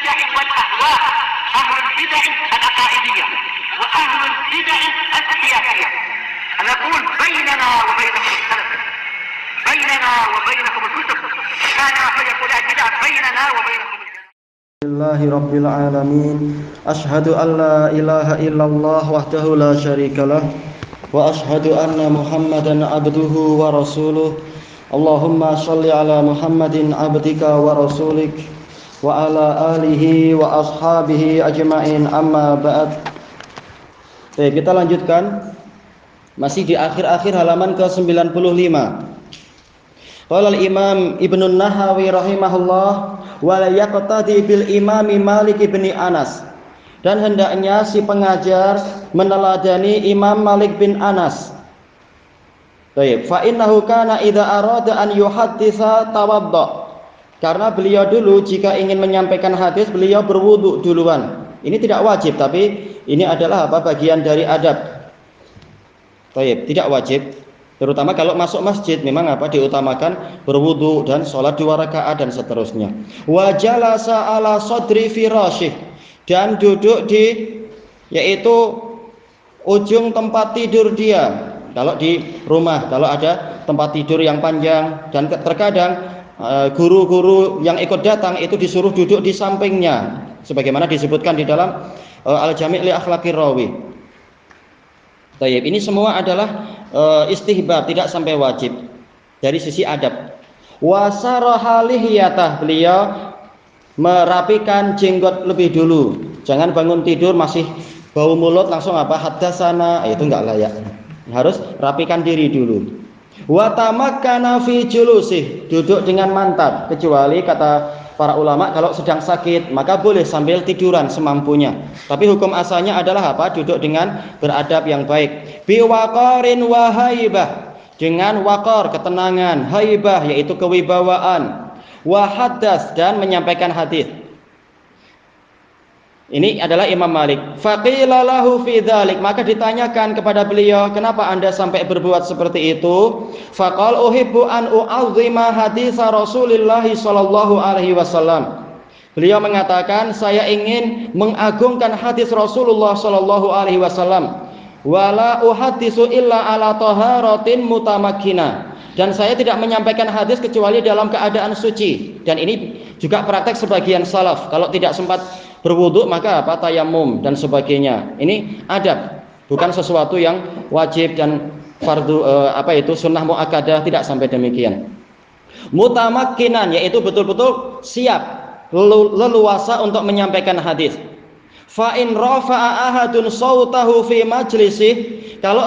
البدع والأهواء، أهل البدع العقائدية وأهل البدع السياسية. أنا أقول بيننا وبينكم السلف، بيننا وبينكم الكتب، كان فيقول البدع بيننا وبينكم. Alhamdulillahi Rabbil Alamin. Ashhadu an la ilaha illallah wahdahu la syarikalah wa ashhadu anna Muhammadan abduhu wa rasuluh. Allahumma shalli ala Muhammadin abdika wa rasulik wa ala alihi wa ashabihi ajma'in, amma ba'd. Baik, kita lanjutkan. Masih di akhir-akhir halaman ke-95. Qala al-Imam Ibnu Nahawi rahimahullah, wa la yaqtadi bil Imami Malik bin Anas, dan hendaknya si pengajar meneladani Imam Malik bin Anas. Baik, fa innahu kana idza arada an yuhadditsa tawadda, karena beliau dulu jika ingin menyampaikan hadis beliau berwudu duluan. Ini tidak wajib, tapi ini adalah bagian dari adab. Baik, tidak wajib. Terutama kalau masuk masjid memang diutamakan berwudu dan sholat 2 rakaat dan seterusnya. Wa jalasa ala sadri firasyih, dan duduk di yaitu ujung tempat tidur dia. Kalau di rumah, kalau ada tempat tidur yang panjang, dan terkadang guru-guru yang ikut datang itu disuruh duduk di sampingnya, sebagaimana disebutkan di dalam Al-Jami' li Akhlaqir Rawi. Tayyib, ini semua adalah istihbab, tidak sampai wajib dari sisi adab. Wasaraha lihiyatah, beliau merapikan jenggot lebih dulu. Jangan bangun tidur masih bau mulut langsung haddatsana, itu enggak layak. Harus rapikan diri dulu. Wa tamakkana fi julusih, duduk dengan mantap, kecuali kata para ulama kalau sedang sakit maka boleh sambil tiduran semampunya. Tapi hukum asalnya adalah duduk dengan beradab yang baik. Bi waqarin wa haibah, dengan waqar ketenangan, haibah yaitu kewibawaan, wa haddas dan menyampaikan hadis. Ini adalah Imam Malik. Faqila lahu fi dzalik, maka ditanyakan kepada beliau, kenapa Anda sampai berbuat seperti itu? Faqal uhibbu an u'azzima hadits Rasulillah sallallahu alaihi wasallam. Beliau mengatakan, saya ingin mengagungkan hadis Rasulullah sallallahu alaihi wasallam. Wala uhaddisu illa ala taharatin mutamakkina, dan saya tidak menyampaikan hadis kecuali dalam keadaan suci. Dan ini juga praktek sebagian salaf, kalau tidak sempat berwudu maka tayammum dan sebagainya. Ini adab, bukan sesuatu yang wajib dan fardu sunnah muakkadah, tidak sampai demikian. Mutamakkinan yaitu betul-betul siap, leluasa untuk menyampaikan hadis. Fa in rafa'a ahadun sautahu fi majlisih, kalau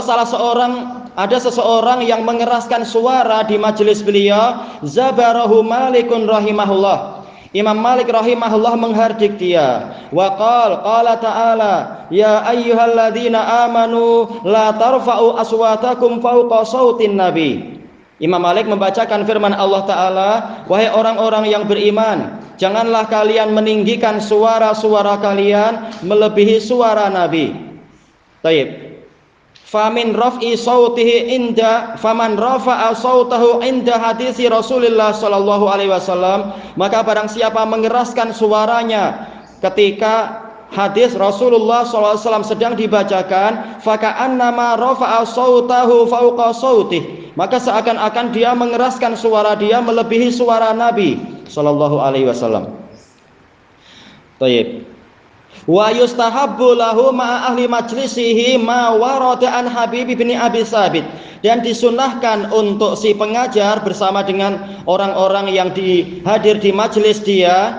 ada seseorang yang mengeraskan suara di majelis beliau, zabarahu Malikun rahimahullah, Imam Malik rahimahullah menghardik dia. Wa qala ta'ala, ya ayyuhalladzina amanu la tarfa'u aswatakum fawqa sautin nabi. Imam Malik membacakan firman Allah Ta'ala, wahai orang-orang yang beriman, janganlah kalian meninggikan suara-suara kalian melebihi suara Nabi. Taib. Faman rafa'a sautahu inda hadisi Rasulullah sallallahu alaihi wasallam, maka barang siapa mengeraskan suaranya ketika hadis Rasulullah sallallahu alaihi wasallam sedang dibacakan, faka'annama rafa'a sautahu fawqa sautih, maka seakan-akan dia mengeraskan suara dia melebihi suara Nabi sallallahu alaihi wasallam. Baik. Wa yustahabbu lahu ma'a ahli majlisihi ma warada an Habib bin Abi Sabit, dan disunahkan untuk si pengajar bersama dengan orang-orang yang hadir di majelis dia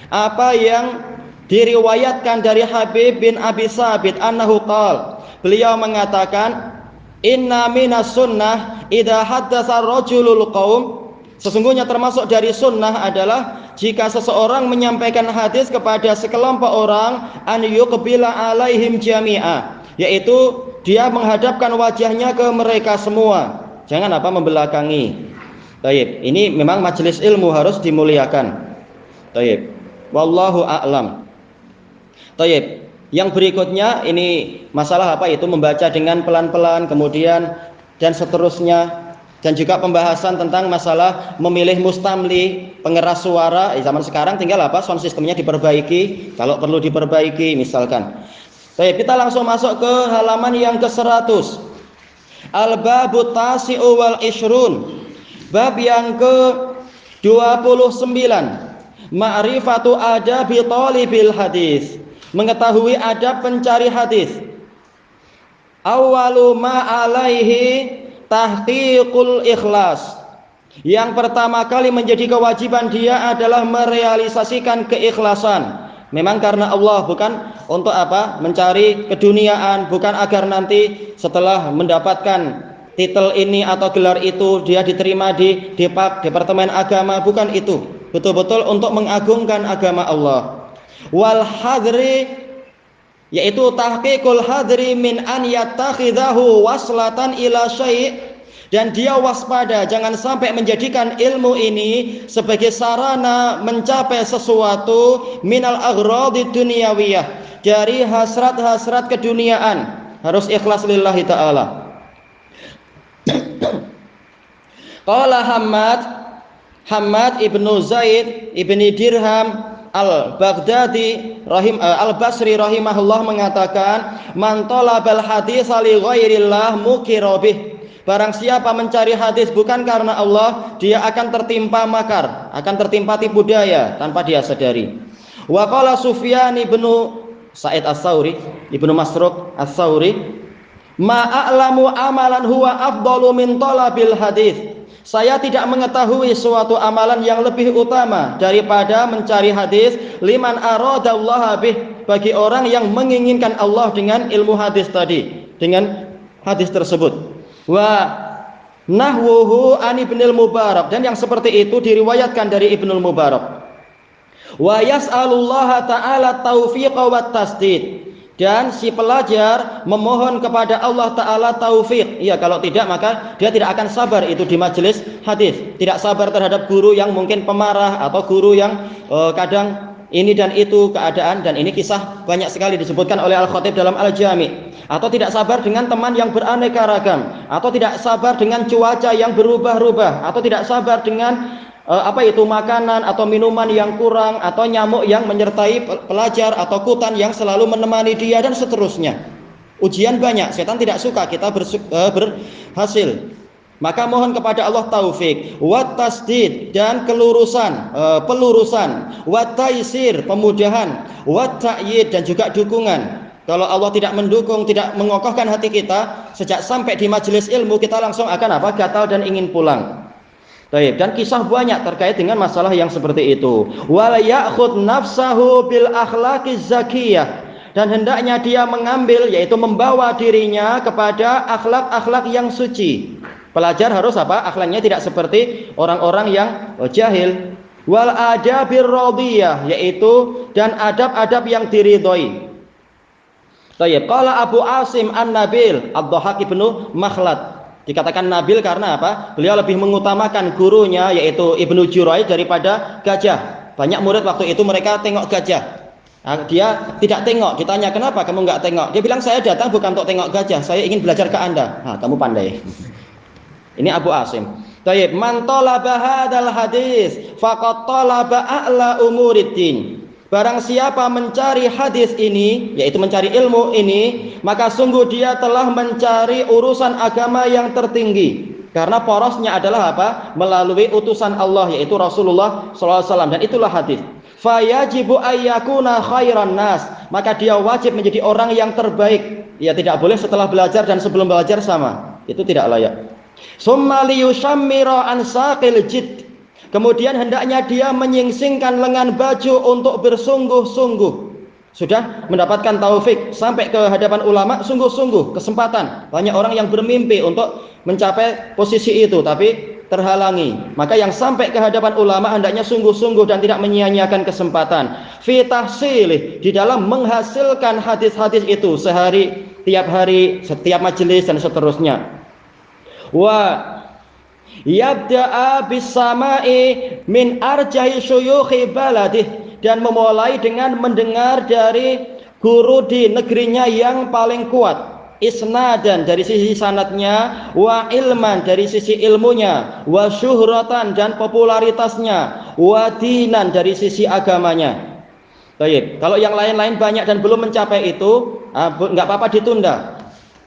apa yang diriwayatkan dari Habib bin Abi Sabit annahu qala, beliau mengatakan, inna minas sunnah idza haddatsa rajulul qaum, sesungguhnya termasuk dari sunnah adalah jika seseorang menyampaikan hadis kepada sekelompok orang, an yuqbila alaihim jami'a, yaitu dia menghadapkan wajahnya ke mereka semua, jangan membelakangi. Baik, ini memang majelis ilmu harus dimuliakan. Baik, wallahu a'lam. Baik, yang berikutnya ini masalah membaca dengan pelan-pelan, kemudian dan seterusnya, dan juga pembahasan tentang masalah memilih mustamli. pengeras suara. Zaman sekarang tinggal apa? Sound sistemnya diperbaiki, kalau perlu diperbaiki misalkan. Baik, kita langsung masuk ke halaman yang ke-100. Al-babu tasi'u wal ishrun. Bab yang ke-29. Ma'rifatu adabi thalibil hadis. Mengetahui adab pencari hadis. Awwalu ma alaihi tahqiqul ikhlas. Yang pertama kali menjadi kewajiban dia adalah merealisasikan keikhlasan. Memang karena Allah, bukan untuk apa? Mencari keduniaan, bukan agar nanti setelah mendapatkan titel ini atau gelar itu dia diterima di Departemen Agama, bukan itu. Betul-betul untuk mengagungkan agama Allah. Wal hadri, yaitu tahqiqul hadri min an yattakhidahu waslatan ila syai', dan dia waspada jangan sampai menjadikan ilmu ini sebagai sarana mencapai sesuatu minal aghradi dunyawiyah, dari hasrat-hasrat keduniaan. Harus ikhlas lillahi ta'ala. Qala Hammad ibnu Zaid ibni Dirham Al-Baghdadi Al-Basri rahimahullah mengatakan, man talabal hadits li ghairillah mukirobih. Barang siapa mencari hadis bukan karena Allah, dia akan tertimpa makar, akan tertimpa tipu daya tanpa dia sadari. Wa qala Sufyan ibnu Sa'id As-Tsauri, Ibnu Masruq As-Tsauri, ma a'lamu amalan huwa afdalu min talabil hadis. Saya tidak mengetahui suatu amalan yang lebih utama daripada mencari hadis, liman aradallaha bih, bagi orang yang menginginkan Allah dengan ilmu hadis tadi, dengan hadis tersebut. Wa nahwuhu an Ibnul Mubarak, dan yang seperti itu diriwayatkan dari Ibnul Mubarak. Wa yas'alullaha ta'ala taufiqa wat tasdid, dan si pelajar memohon kepada Allah Ta'ala taufik. Iya, kalau tidak maka dia tidak akan sabar itu di majelis hadis, tidak sabar terhadap guru yang mungkin pemarah, atau guru yang kadang ini dan itu keadaan. Dan ini kisah banyak sekali disebutkan oleh Al-Khatib dalam Al-Jami. Atau tidak sabar dengan teman yang beraneka ragam, atau tidak sabar dengan cuaca yang berubah-ubah, atau tidak sabar dengan makanan atau minuman yang kurang, atau nyamuk yang menyertai pelajar, atau kutan yang selalu menemani dia, dan seterusnya. Ujian banyak, setan tidak suka kita berhasil. Maka mohon kepada Allah taufik, wat tasdid, dan pelurusan, wat taisir, pemudahan, wat ta'yid, dan juga dukungan. Kalau Allah tidak mendukung, tidak mengokohkan hati kita, sejak sampai di majelis ilmu kita langsung akan gatal dan ingin pulang. Baik, dan kisah banyak terkait dengan masalah yang seperti itu. Wal ya'khud nafsahu bil akhlaqiz zakiyah, dan hendaknya dia mengambil, yaitu membawa dirinya kepada akhlak-akhlak yang suci. Pelajar harus akhlaknya tidak seperti orang-orang yang jahil. Wal adabir radiyah, yaitu dan adab-adab yang diridhoi. Baik, qala Abu Asim An-Nabil Ad-Dhahhak ibnu Makhlad. Dikatakan Nabil karena apa? Beliau lebih mengutamakan gurunya, yaitu Ibnu Juraij, daripada gajah. Banyak murid waktu itu mereka tengok gajah. Dia tidak tengok. Ditanya, kenapa kamu nggak tengok? Dia bilang, saya datang bukan untuk tengok gajah, saya ingin belajar ke Anda. Kamu pandai. Ini Abu Asim. Tayyib, man talaba hadzal hadis faqad talaba a'la umuriddin. Barang siapa mencari hadis ini, yaitu mencari ilmu ini, maka sungguh dia telah mencari urusan agama yang tertinggi. Karena porosnya adalah melalui utusan Allah, yaitu Rasulullah SAW, dan itulah hadis. Fayajibu ayyakuna khairan nas, maka dia wajib menjadi orang yang terbaik. Ya, tidak boleh setelah belajar dan sebelum belajar sama. Itu tidak layak. Summa liyushammira an saqil jid, kemudian hendaknya dia menyingsingkan lengan baju untuk bersungguh-sungguh. Sudah mendapatkan taufik sampai ke hadapan ulama, sungguh-sungguh, kesempatan. Banyak orang yang bermimpi untuk mencapai posisi itu tapi terhalangi. Maka yang sampai ke hadapan ulama hendaknya sungguh-sungguh dan tidak menyia-nyiakan kesempatan. Fi tahsilih, di dalam menghasilkan hadis-hadis itu sehari, tiap hari, setiap majelis, dan seterusnya. Wa yabda'a bis-sama'i min arjahi syuyukhi baladih, dan memulai dengan mendengar dari guru di negerinya yang paling kuat. isnadan dari sisi sanadnya, wa ilman dari sisi ilmunya, wa syuhratan dan popularitasnya, wa dinan dari sisi agamanya. Baik, kalau yang lain-lain banyak dan belum mencapai itu, nggak apa-apa ditunda.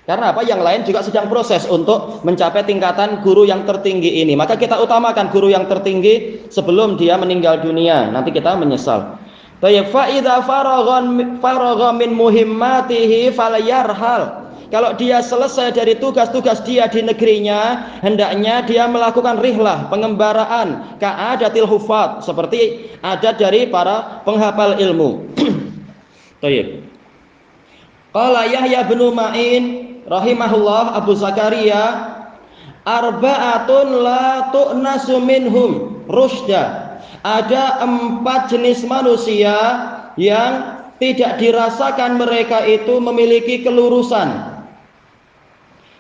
Karena apa? Yang lain juga sedang proses untuk mencapai tingkatan guru yang tertinggi ini. Maka kita utamakan guru yang tertinggi sebelum dia meninggal dunia. Nanti kita menyesal. Baik, fa idza faragha min muhimmatihi falyarhal. Kalau dia selesai dari tugas-tugas dia di negerinya, hendaknya dia melakukan rihlah, pengembaraan, ka'adatil hufad, seperti adat dari para penghafal ilmu. Baik. Qala Yahya bin Ma'in rahimahullah, Abu Zakaria, arba'atun la tu'nasu minhum rusda. Ada 4 jenis manusia yang tidak dirasakan mereka itu memiliki kelurusan.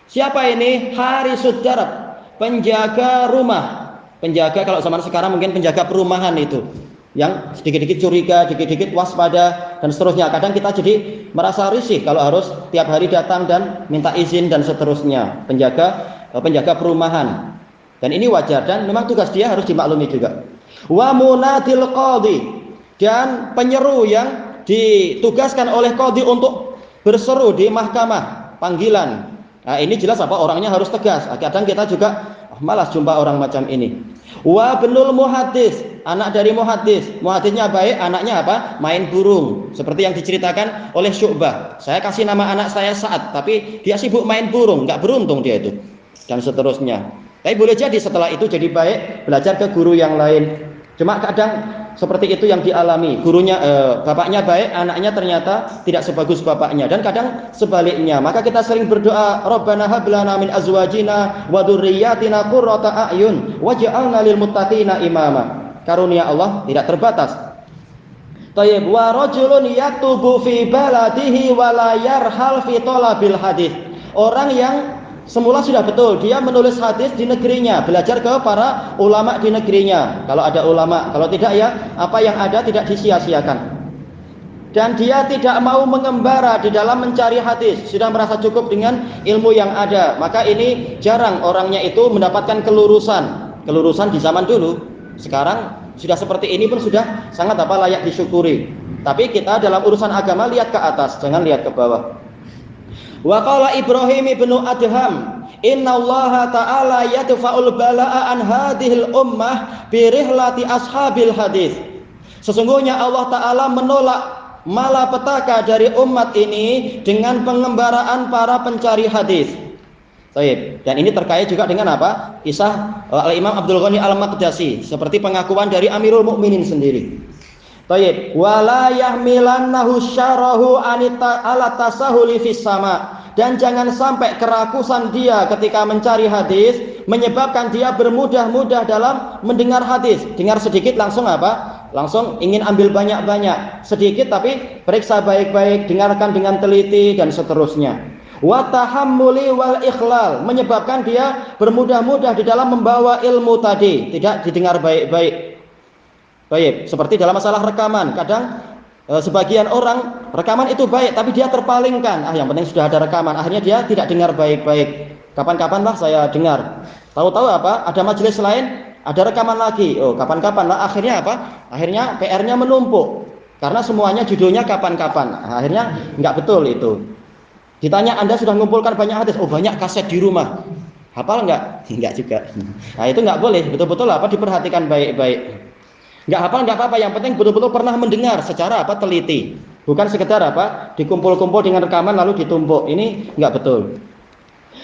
Siapa ini? Harisud darab, penjaga rumah. Penjaga kalau zaman sekarang mungkin penjaga perumahan itu, yang sedikit-sedikit curiga, sedikit-sedikit waspada dan seterusnya. Kadang kita jadi merasa risih kalau harus tiap hari datang dan minta izin dan seterusnya. Penjaga perumahan. Dan ini wajar dan memang tugas dia harus dimaklumi juga. Wa munadil qadhi, dan penyeru yang ditugaskan oleh qadhi untuk berseru di mahkamah panggilan. Nah, ini jelas apa? Orangnya harus tegas. Kadang kita juga malas jumpa orang macam ini. Wa benul muhaddis, anak dari muhaddis. Muhaddisnya baik, anaknya apa? Main burung. Seperti yang diceritakan oleh Syu'bah. Saya kasih nama anak saya Sa'ad, tapi dia sibuk main burung, nggak beruntung dia itu. Dan seterusnya. Tapi boleh jadi setelah itu jadi baik, belajar ke guru yang lain. Cuma kadang seperti itu yang dialami. Gurunya, bapaknya baik, anaknya ternyata tidak sebagus bapaknya. Dan kadang sebaliknya. Maka kita sering berdoa, Rabbana hab lana min azwajina wa dzurriyyatina qurrata a'yun waj'alna lil muttaqina imama. Karunia Allah tidak terbatas. Thayyib, wa rajulun yaktubu fi baladihi wa la yarhal fi talabil hadis. Orang yang semula sudah betul, dia menulis hadis di negerinya, belajar ke para ulama di negerinya. Kalau ada ulama, kalau tidak ya apa yang ada tidak disia-siakan. Dan dia tidak mau mengembara di dalam mencari hadis, sudah merasa cukup dengan ilmu yang ada. Maka ini jarang orangnya itu mendapatkan kelurusan. Kelurusan di zaman dulu. Sekarang sudah seperti ini pun sudah sangat layak disyukuri. Tapi kita dalam urusan agama lihat ke atas, jangan lihat ke bawah. Wa qala Ibrahim ibn Adham, innallaha ta'ala yadfa'ul bala'a an hadhil ummah bi rihlati ashabil hadis. Sesungguhnya Allah Ta'ala menolak malapetaka dari umat ini dengan pengembaraan para pencari hadis. Baik, dan ini terkait juga dengan apa? Kisah Al-Imam Abdul Ghani Al-Maqdisi, seperti pengakuan dari Amirul Mukminin sendiri. Baik, wala yahmilannahu syarahu ala tasahuli fis sama, dan jangan sampai kerakusan dia ketika mencari hadis menyebabkan dia bermudah-mudah dalam mendengar hadis. Dengar sedikit langsung apa? Langsung ingin ambil banyak-banyak. Sedikit tapi periksa baik-baik, dengarkan dengan teliti dan seterusnya. Wa tahammuli wal ikhlal, menyebabkan dia bermudah-mudah di dalam membawa ilmu tadi, tidak didengar baik-baik. Baik, seperti dalam masalah rekaman, kadang sebagian orang rekaman itu baik, tapi dia terpalingkan. Yang penting sudah ada rekaman, akhirnya dia tidak dengar baik-baik. Kapan-kapan lah saya dengar. Tahu-tahu apa? Ada majelis lain, ada rekaman lagi. Oh, kapan-kapan lah. Akhirnya apa? Akhirnya PR-nya menumpuk, karena semuanya judulnya kapan-kapan. Akhirnya nggak betul itu. Ditanya, Anda sudah mengumpulkan banyak hadis? Oh, banyak kaset di rumah. Hafal nggak? Nggak juga. Nah, itu nggak boleh. Betul-betul apa? Diperhatikan baik-baik. Nggak hafal nggak apa-apa, yang penting betul-betul pernah mendengar secara teliti, bukan sekedar dikumpul-kumpul dengan rekaman lalu ditumpuk. Ini nggak betul.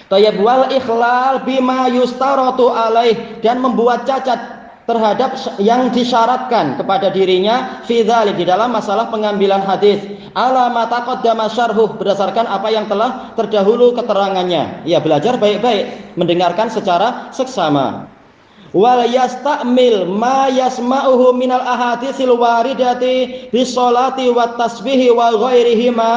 Tayyib wal ikhlal bima yustaratu alaih, dan membuat cacat terhadap yang disyaratkan kepada dirinya fi dzalik, di dalam masalah pengambilan hadis, ala ma taqaddama syarhuh, berdasarkan apa yang telah terdahulu keterangannya. Ya, belajar baik-baik, mendengarkan secara seksama. Wal yastamil ma yasma'uhu minal ahadisil waridati bisolati wat tasbihi wa ghairihima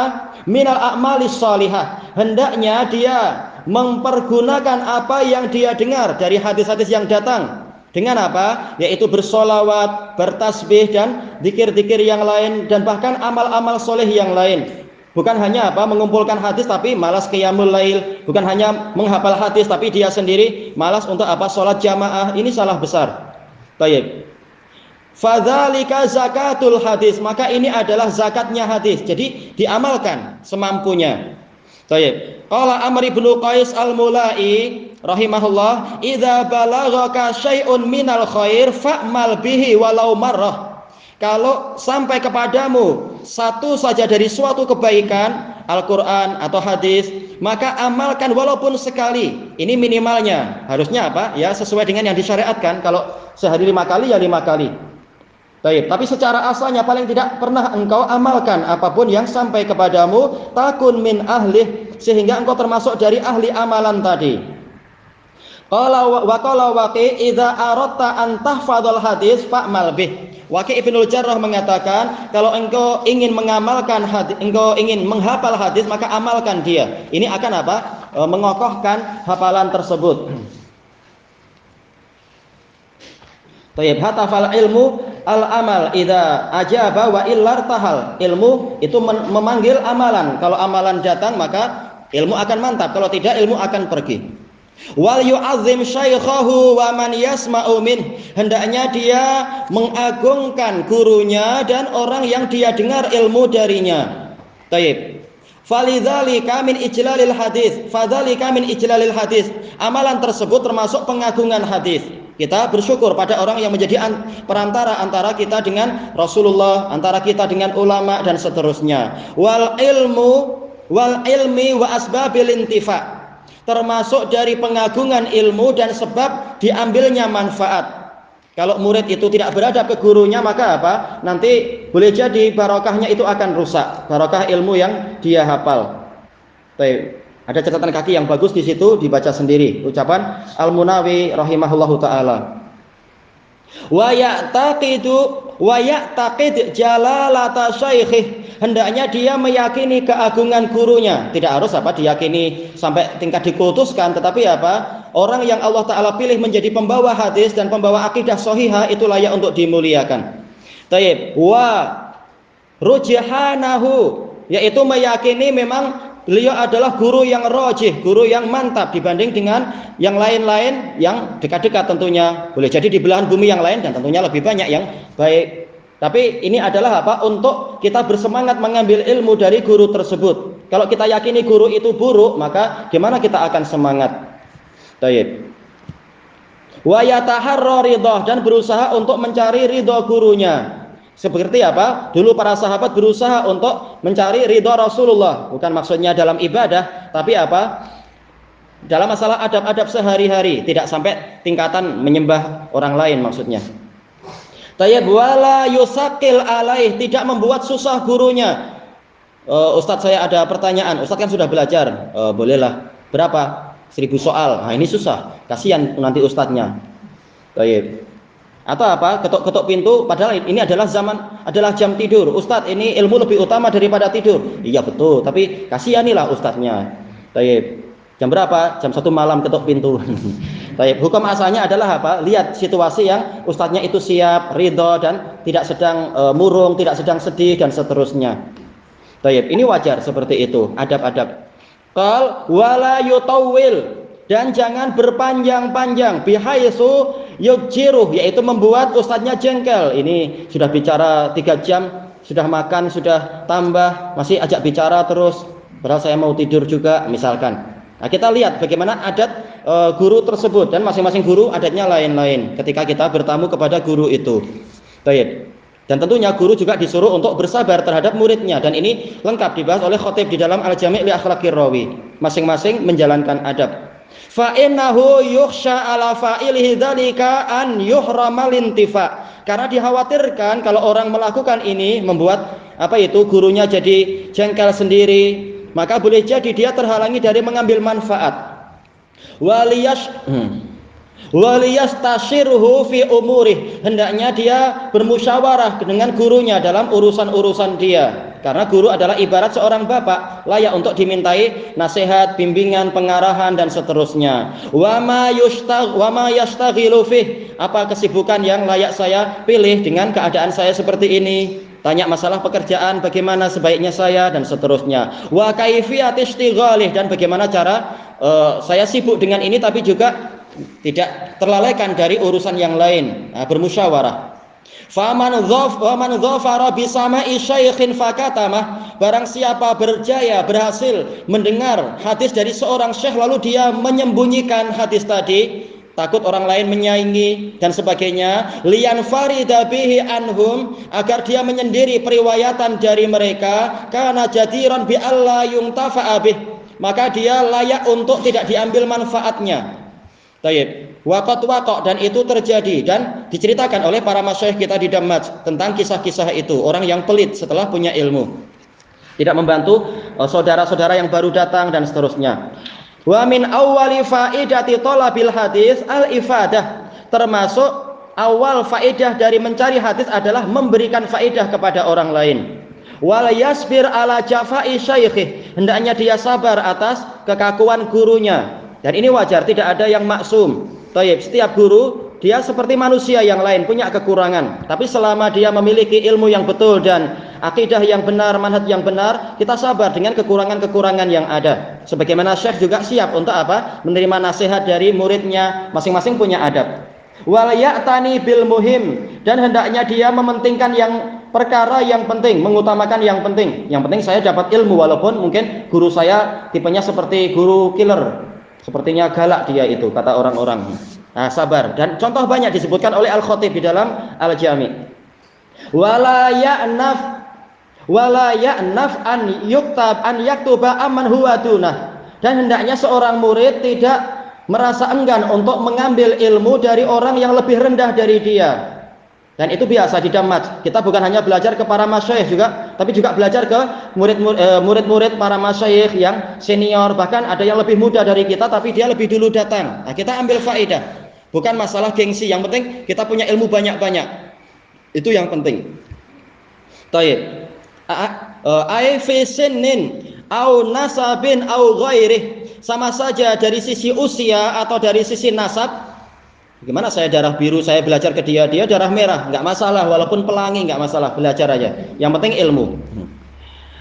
minal a'malis sholihah. Hendaknya dia mempergunakan apa yang dia dengar dari hadis-hadis yang datang dengan apa? Yaitu bersolawat, bertasbih dan zikir-zikir yang lain, dan bahkan amal-amal soleh yang lain. Bukan hanya mengumpulkan hadis tapi malas qiyamul lail, bukan hanya menghafal hadis tapi dia sendiri malas untuk sholat jamaah. Ini salah besar. Baik. Fadzalika zakatul hadis, maka ini adalah zakatnya hadis. Jadi diamalkan semampunya. Baik. Qala Amr bin Qais Al-Mulai rahimahullah, "Idza balaghaka syai'un minal khair fa'mal bihi walau marrah." Kalau sampai kepadamu satu saja dari suatu kebaikan, Al-Quran atau hadis, maka amalkan walaupun sekali. Ini minimalnya. Harusnya ya sesuai dengan yang disyariatkan. Kalau sehari 5 kali ya 5 kali. Baik, tapi secara asalnya paling tidak pernah engkau amalkan apapun yang sampai kepadamu, takun min ahlih, sehingga engkau termasuk dari ahli amalan tadi. Qala Waqi idza aradta an tahfadzal hadis fa'mal bih. Waqi Ibnul Jarrah mengatakan, kalau engkau ingin mengamalkan hadis, engkau ingin menghafal hadis, maka amalkan dia. Ini akan mengokohkan hafalan tersebut. Tayyib, hatafal ilmu al-amal idza ajaba wa illar tahal. Ilmu itu memanggil amalan. Kalau amalan datang maka ilmu akan mantap, kalau tidak ilmu akan pergi. Wal yu'azzim syaikhahu wa man yasma'u min. Hendaknya dia mengagungkan gurunya dan orang yang dia dengar ilmu darinya. Tayyib. Falidzalika min ijlalil hadis. Fadzalika min ijlalil hadis. Amalan tersebut termasuk pengagungan hadis. Kita bersyukur pada orang yang menjadi perantara antara kita dengan Rasulullah, antara kita dengan ulama dan seterusnya. Wal ilmi wa asbabil intifa. Termasuk dari pengagungan ilmu dan sebab diambilnya manfaat. Kalau murid itu tidak beradab ke gurunya, maka nanti boleh jadi barokahnya itu akan rusak. Barokah ilmu yang dia hafal. Baik. Ada catatan kaki yang bagus di situ, dibaca sendiri. Ucapan Al-Munawi rahimahullahu taala. Wa ya'taqid jalalata syaikhih. Hendaknya dia meyakini keagungan gurunya. Tidak harus diyakini sampai tingkat dikutuskan, tetapi orang yang Allah taala pilih menjadi pembawa hadis dan pembawa akidah shahihah itu layak untuk dimuliakan. Tayyib. Wa rujhanahu, yaitu meyakini memang beliau adalah guru yang rajih, guru yang mantap dibanding dengan yang lain-lain yang dekat-dekat tentunya. Boleh jadi di belahan bumi yang lain dan tentunya lebih banyak yang baik. Tapi ini adalah untuk kita bersemangat mengambil ilmu dari guru tersebut. Kalau kita yakini guru itu buruk, maka gimana kita akan semangat? Baik. Wa yataharra ridhah, dan berusaha untuk mencari ridha gurunya. Seperti dulu para sahabat berusaha untuk mencari ridha Rasulullah, bukan maksudnya dalam ibadah, tapi dalam masalah adab-adab sehari-hari, tidak sampai tingkatan menyembah orang lain maksudnya. Tayyib, wala yusaqil alaih, tidak membuat susah gurunya. Ustadz, saya ada pertanyaan. Ustadz kan sudah belajar, bolehlah berapa? 1000 soal. Nah, ini susah, kasihan nanti ustadznya. Tayyib. Atau ketok-ketok pintu, padahal ini adalah jam tidur. Ustadz, ini ilmu lebih utama daripada tidur. Iya betul, tapi kasihanilah ustadznya. Tayyib. Jam berapa? Jam 1 malam ketok pintu. Tayyib. Hukum asalnya adalah lihat situasi yang ustadznya itu siap, ridho, dan tidak sedang murung, tidak sedang sedih, dan seterusnya. Tayyib. Ini wajar seperti itu, adab-adab. Qal wala yutawwil, dan jangan berpanjang-panjang, bihaitsu yujjiruh, yaitu membuat ustadznya jengkel. Ini sudah bicara 3 jam, sudah makan, sudah tambah, masih ajak bicara terus, padahal saya mau tidur juga misalkan. Nah, kita lihat bagaimana adat guru tersebut, dan masing-masing guru adatnya lain-lain ketika kita bertamu kepada guru itu. Baik. Dan tentunya guru juga disuruh untuk bersabar terhadap muridnya, dan ini lengkap dibahas oleh Khatib di dalam Al-Jami' li Akhlaqir Rawi. Masing-masing menjalankan adab. Fa innahu yukhsha ala fa'ilihi dzalika an yuhramal intifa. Karena dikhawatirkan kalau orang melakukan ini membuat gurunya jadi jengkel sendiri, maka boleh jadi dia terhalangi dari mengambil manfaat. Waliyastashirhu fi umurih, hendaknya dia bermusyawarah dengan gurunya dalam urusan-urusan dia, karena guru adalah ibarat seorang bapak, layak untuk dimintai nasihat, bimbingan, pengarahan, dan seterusnya. Wa ma yashtaghilu fih, apa kesibukan yang layak saya pilih dengan keadaan saya seperti ini. Tanya masalah pekerjaan, bagaimana sebaiknya saya dan seterusnya. Wa kaifiyat istighalih, dan bagaimana cara saya sibuk dengan ini tapi juga tidak terlalaikan dari urusan yang lain. Bermusyawarah. Faman dhafara bisama'i syaikhin fakatamah, barang siapa berhasil mendengar hadis dari seorang syekh lalu dia menyembunyikan hadis tadi, takut orang lain menyaingi dan sebagainya, lian farida bihi anhum, agar dia menyendiri periwayatan dari mereka, karena jadiran bi alla yungtafa'a bih, maka dia layak untuk tidak diambil manfaatnya. Taib. Waqat, dan itu terjadi dan diceritakan oleh para masyayikh kita di Damaj tentang kisah-kisah itu, orang yang pelit setelah punya ilmu, tidak membantu saudara-saudara yang baru datang dan seterusnya. Wa min awwali faidati talabil hadis al-ifadah, termasuk awal faedah dari mencari hadis adalah memberikan faedah kepada orang lain. Wal yasbir ala jafa'i syaikh, hendaknya dia sabar atas kekakuan gurunya, dan ini wajar, tidak ada yang maksum. Taib, setiap guru dia seperti manusia yang lain, punya kekurangan, tapi selama dia memiliki ilmu yang betul dan akidah yang benar, manhaj yang benar, kita sabar dengan kekurangan-kekurangan yang ada. Sebagaimana syekh juga siap untuk apa? Menerima nasihat dari muridnya, masing-masing punya adab. Wal ya'tani bil muhim, dan hendaknya dia mementingkan yang perkara yang penting, mengutamakan yang penting. Yang penting saya dapat ilmu, walaupun mungkin guru saya tipenya seperti guru killer, sepertinya galak dia itu, kata orang-orang. Sabar. Dan contoh banyak disebutkan oleh Al-Khatib di dalam Al-Jami. Wala ya'naf an yaktuba amman huwa dunah, dan hendaknya seorang murid tidak merasa enggan untuk mengambil ilmu dari orang yang lebih rendah dari dia. Dan itu biasa di Damaj. Kita bukan hanya belajar ke para masyayikh juga, tapi juga belajar ke murid-murid para masyayikh yang senior, bahkan ada yang lebih muda dari kita tapi dia lebih dulu datang. Kita ambil faedah. Bukan masalah gengsi, yang penting kita punya ilmu banyak-banyak. Itu yang penting. Taib. Ai fi sinnin au nasabin au ghairih, sama saja dari sisi usia atau dari sisi nasab. Gimana saya darah biru, saya belajar ke dia, dia darah merah, nggak masalah, walaupun pelangi nggak masalah, belajar aja. Yang penting ilmu.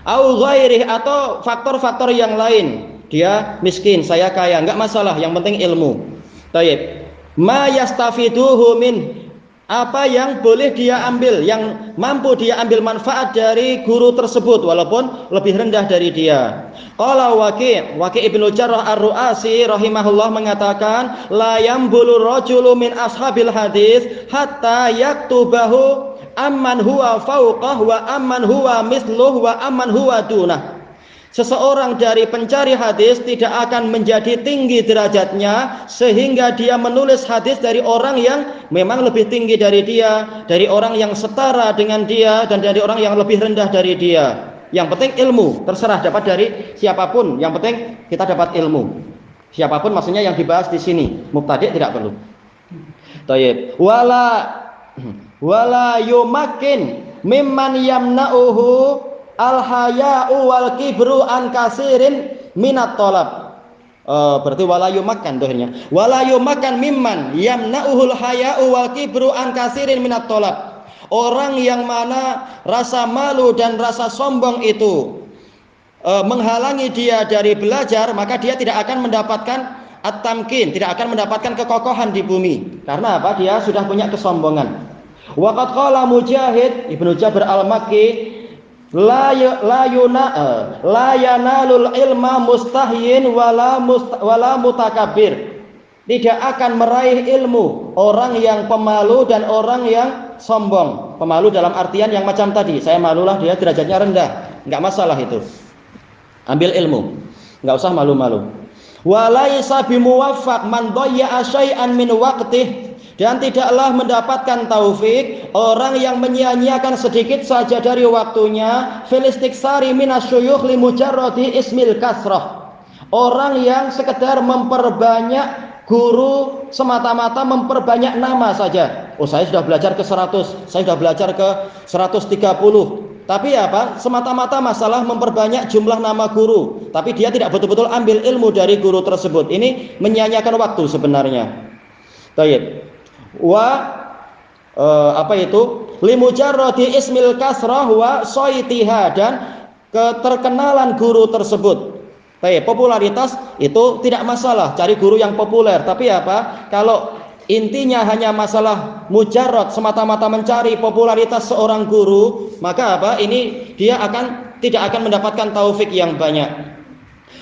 Au ghairih, atau faktor-faktor yang lain, dia miskin, saya kaya, nggak masalah, yang penting ilmu. Taib. Ma yastafiduhu min, apa yang boleh dia ambil, yang mampu dia ambil manfaat dari guru tersebut walaupun lebih rendah dari dia. Qala Waqi' Ibnu Jarrah Ar-Ru'asi rahimahullah mengatakan, la yambulu rajulu min ashabil hadis hatta yaktubahu amman huwa fauqah wa amman huwa misluh wa amman huwa dunah. Seseorang dari pencari hadis tidak akan menjadi tinggi derajatnya sehingga dia menulis hadis dari orang yang memang lebih tinggi dari dia, dari orang yang setara dengan dia, dan dari orang yang lebih rendah dari dia. Yang penting ilmu, terserah dapat dari siapapun, yang penting kita dapat ilmu. Siapapun maksudnya yang dibahas di sini, mubtadi' tidak perlu. Tayyib. Wala yumakin mimman yamna'uhu al-haya'u wal kibru an kasirin minat tolab. Berarti walayu makan dohirnya. Walayu makan mimman yamna'uhul haya'u wal kibru an kasirin minat tolab. Orang yang mana rasa malu dan rasa sombong itu menghalangi dia dari belajar, maka dia tidak akan mendapatkan at-tamkin, tidak akan mendapatkan kekokohan di bumi. Karena apa? Dia sudah punya kesombongan. Waqad qala Mujahid Ibnu Jabr Al-Makki, la yanalul ilma mustahyin wala mutakabbir. Tidak akan meraih ilmu orang yang pemalu dan orang yang sombong. Pemalu dalam artian yang macam tadi, saya malulah, dia derajatnya rendah, enggak masalah itu. Ambil ilmu, enggak usah malu-malu. Walaisa bimuwaffaq man dhayya'a syai'an min waqtih, dan tidaklah mendapatkan taufik orang yang menyia-nyiakan sedikit saja dari waktunya fil istiksari minasyuyukh li mujarradi ismil kasrah. Orang yang sekedar memperbanyak guru semata-mata memperbanyak nama saja. Oh, saya sudah belajar ke 100, saya sudah belajar ke 130. Tapi apa? Semata-mata masalah memperbanyak jumlah nama guru, tapi dia tidak betul-betul ambil ilmu dari guru tersebut. Ini menyia-nyiakan waktu sebenarnya. Baik. limujarradi ismil kasrah wa soitiha, dan keterkenalan guru tersebut. Baik, popularitas itu tidak masalah, cari guru yang populer. Tapi apa? Kalau intinya hanya masalah mujarrad, semata-mata mencari popularitas seorang guru, maka apa? Ini dia tidak akan mendapatkan taufik yang banyak.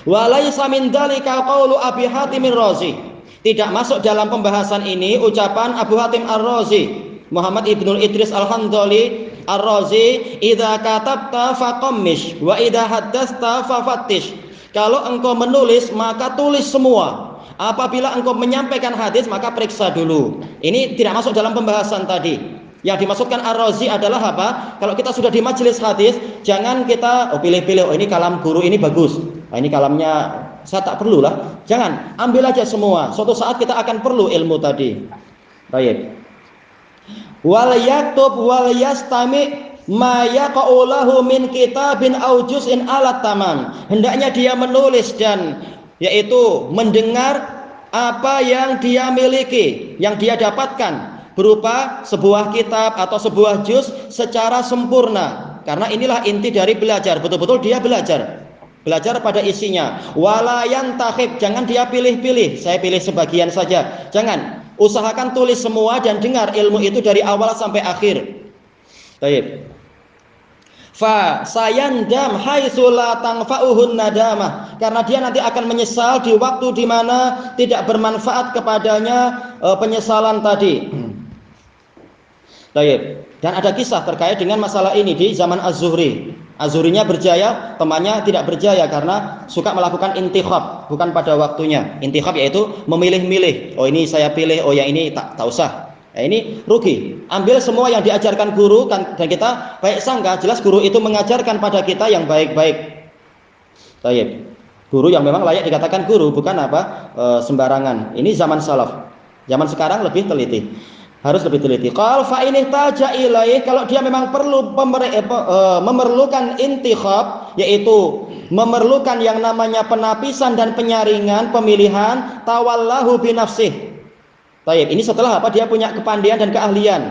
Walaysa min dzalika qaulu Abi Hatim Ar-Razi. Tidak masuk dalam pembahasan ini ucapan Abu Hatim Ar-Razi, Muhammad ibnul Idris Al-Handali Ar-Razi, idza katabta faqammish wa idza haddasta fafattish. Kalau engkau menulis maka tulis semua. Apabila engkau menyampaikan hadis maka periksa dulu. Ini tidak masuk dalam pembahasan tadi. Yang dimaksudkan Ar-Razi adalah apa? Kalau kita sudah di majelis hadis, jangan kita pilih-pilih, ini kalam guru ini bagus, ini kalamnya saya tak perlu lah. Jangan, ambil aja semua. Suatu saat kita akan perlu ilmu tadi. Baik. Wal yaktub wal yastami ma yaqa'u lahu min kitabin aw juz'in alat tamam. Hendaknya dia menulis dan yaitu mendengar apa yang dia miliki, yang dia dapatkan berupa sebuah kitab atau sebuah juz secara sempurna. Karena inilah inti dari belajar, betul-betul dia belajar pada isinya. Wala yantakhib, jangan dia pilih-pilih, saya pilih sebagian saja. Jangan, usahakan tulis semua dan dengar ilmu itu dari awal sampai akhir. Baik. Fa sayandam haitsu la tanfa'uhun nadamah, karena dia nanti akan menyesal di waktu di mana tidak bermanfaat kepadanya penyesalan tadi. Baik. Dan ada kisah terkait dengan masalah ini di zaman Az-Zuhri. Az-Zuhrinya berjaya, temannya tidak berjaya karena suka melakukan intikhab, bukan pada waktunya. Intikhab yaitu memilih-milih. Oh ini saya pilih, oh yang ini tak usah. Nah, ini rugi. Ambil semua yang diajarkan guru dan kita baik sangka, jelas guru itu mengajarkan pada kita yang baik-baik. Baik. Guru yang memang layak dikatakan guru, bukan apa sembarangan. Ini zaman salaf. Zaman sekarang lebih teliti. Harus lebih teliti. Qal fa in ihtaja ilaih, kalau dia memang perlu memerlukan intikhab, yaitu memerlukan yang namanya penapisan dan penyaringan, pemilihan, tawallahu binafsih. Baik, ini setelah apa? Dia punya kepandian dan keahlian.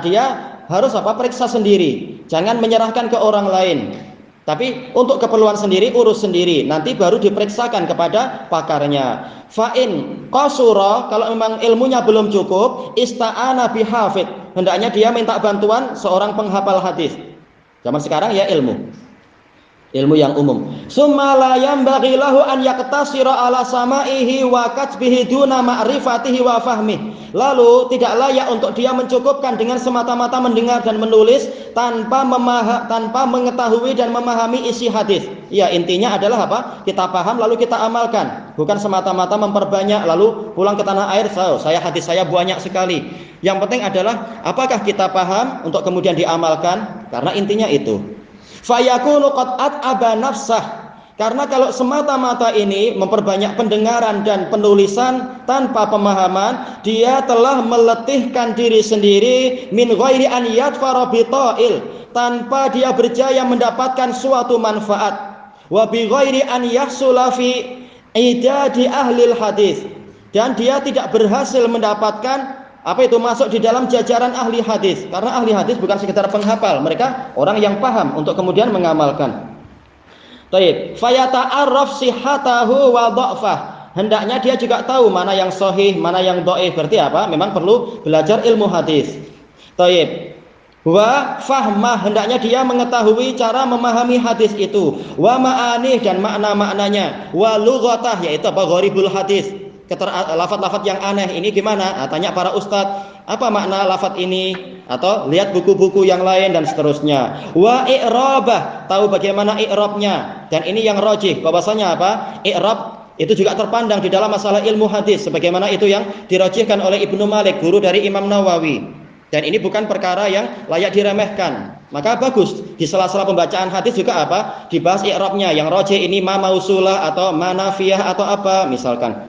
Dia harus periksa sendiri. Jangan menyerahkan ke orang lain. Tapi untuk keperluan sendiri, urus sendiri. Nanti baru diperiksakan kepada pakarnya. Fa'in qasura, kalau memang ilmunya belum cukup, ista'ana bihafid. Hendaknya dia minta bantuan seorang penghafal hadis. Zaman sekarang ya ilmu yang umum. Summa la yanbaghi lahu an yaqtasira ala sama'ihi wa katbihi duna ma'rifatihi wa fahmihi. Lalu tidak layak untuk dia mencukupkan dengan semata-mata mendengar dan menulis tanpa mengetahui dan memahami isi hadis. Ya, intinya adalah apa? Kita paham lalu kita amalkan, bukan semata-mata memperbanyak lalu pulang ke tanah air, saya hadis saya banyak sekali. Yang penting adalah apakah kita paham untuk kemudian diamalkan, karena intinya itu. Fayakunu qad at'aba nafsah, karena kalau semata-mata ini memperbanyak pendengaran dan penulisan tanpa pemahaman, dia telah meletihkan diri sendiri min ghairi an yadfara bita'il, tanpa dia berjaya mendapatkan suatu manfaat, wa bi ghairi an yahsula fi idadi ahlil hadis, dan dia tidak berhasil mendapatkan masuk di dalam jajaran ahli hadis, karena ahli hadis bukan sekedar penghafal, mereka orang yang paham untuk kemudian mengamalkan. Baik, fayata'arraf sihhatahu wa dha'fah. Hendaknya dia juga tahu mana yang sahih, mana yang dhaif. Berarti apa? Memang perlu belajar ilmu hadis. Baik. Wa fahmah, hendaknya dia mengetahui cara memahami hadis itu. Wa ma'anih, dan makna-maknanya. Wa lughatah, yaitu gharibul hadis. Lafaz-lafaz yang aneh ini gimana? Tanya para ustadz, apa makna lafaz ini? Atau lihat buku-buku yang lain dan seterusnya. Wa i'rabah, tahu bagaimana i'rabnya. Dan ini yang rajih, bahwasanya i'rab itu juga terpandang di dalam masalah ilmu hadis, sebagaimana itu yang dirajihkan oleh Ibnu Malik, guru dari Imam Nawawi. Dan ini bukan perkara yang layak diremehkan. Maka bagus di sela-sela pembacaan hadis juga dibahas i'rabnya. Yang rajih ini ma mausulah atau ma nafiyah atau apa misalkan.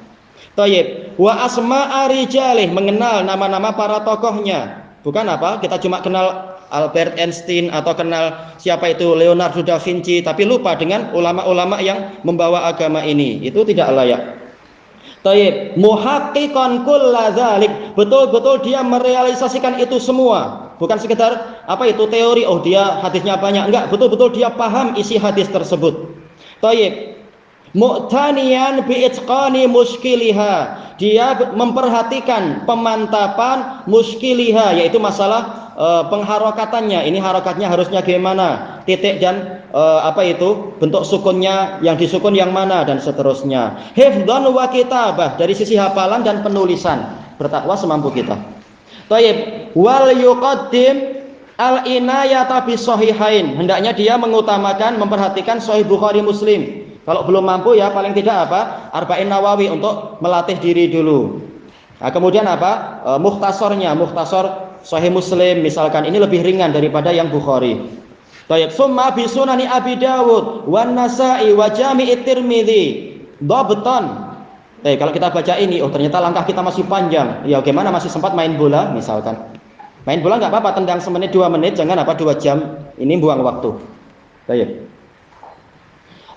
Tayyib, wa asma'a rijalih, mengenal nama-nama para tokohnya. Bukan kita cuma kenal Albert Einstein atau kenal siapa itu Leonardo da Vinci, tapi lupa dengan ulama-ulama yang membawa agama ini. Itu tidak layak. Tayyib, muhaqqiqan kulla dzalik, betul-betul dia merealisasikan itu semua. Bukan sekedar apa itu teori, oh dia hadisnya banyak. Enggak, betul-betul dia paham isi hadis tersebut. Taib. Mu'taniyan bi'itqani muskiliha. Dia memperhatikan pemantapan muskiliha, yaitu masalah pengharokatannya. Ini harokatnya harusnya gimana? Titik dan apa itu? Bentuk sukunnya, yang disukun yang mana, dan seterusnya. Hifdhan wa kitabah, dari sisi hafalan dan penulisan. Bertakwa semampu kita. Taib. Wal yuqaddim al-inayata bis sahihain. Hendaknya dia mengutamakan, memperhatikan Sahih Bukhari Muslim. Kalau belum mampu ya paling tidak apa? Arba'in Nawawi untuk melatih diri dulu. Nah, kemudian apa? Mukhtasornya, mukhtasor Sahih Muslim misalkan, ini lebih ringan daripada yang Bukhari. Baik, summa bi sunani Abi Dawud wan Nasa'i wa Jami'it Tirmidzi. Dhabtan. Kalau kita baca ini, oh ternyata langkah kita masih panjang. Ya bagaimana, masih sempat main bola misalkan. Main bola nggak apa-apa, tendang semenit 2 menit, jangan apa 2 jam. Ini buang waktu. Baik.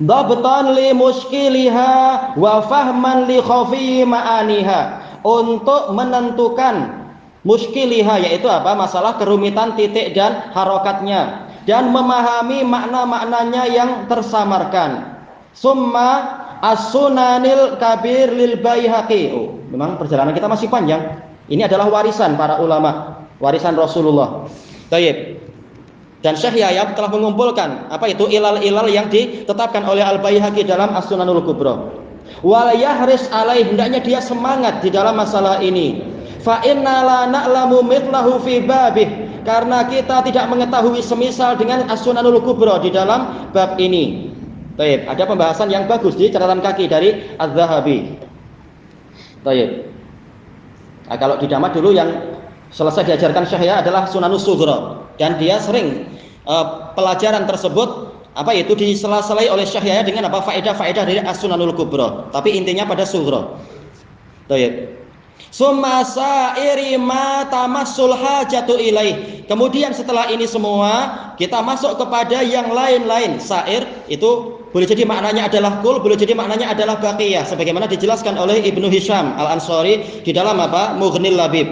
Dhabtan li muskiliha wa fahman li khafi ma'aniha. Untuk menentukan muskiliha, yaitu apa? Masalah kerumitan titik dan harokatnya, dan memahami makna-maknanya yang tersamarkan. Summa as-sunanil kabir lil Baihaqi. Oh, memang perjalanan kita masih panjang. Ini adalah warisan para ulama, warisan Rasulullah. Baik. Dan Syekh Yahya telah mengumpulkan apa itu ilal-ilal yang ditetapkan oleh Al-Baihaqi dalam As-Sunanul Kubra. Wal yahris alaih, hendaknya dia semangat di dalam masalah ini. Fa inna la na'lamu mithlahu fi babih, karena kita tidak mengetahui semisal dengan As-Sunanul Kubra di dalam bab ini. Baik, ada pembahasan yang bagus di catatan kaki dari Az-Zahabi. Baik. Nah, kalau di Damat dulu yang selesai diajarkan Syekh Yahya adalah Sunanus Sughra, dan dia sering pelajaran tersebut apa itu disela-selai oleh Syekh Yahya dengan apa faedah-faedah dari As-Sunanul Kubra, tapi intinya pada Sughra. Baik. Summa sa'iri ma tamassul hajatu ilaih. Kemudian setelah ini semua kita masuk kepada yang lain-lain. Sa'ir itu boleh jadi maknanya adalah kul, boleh jadi maknanya adalah baqiyah, sebagaimana dijelaskan oleh Ibnu Hisham Al-Ansari di dalam apa Mughnil Labib.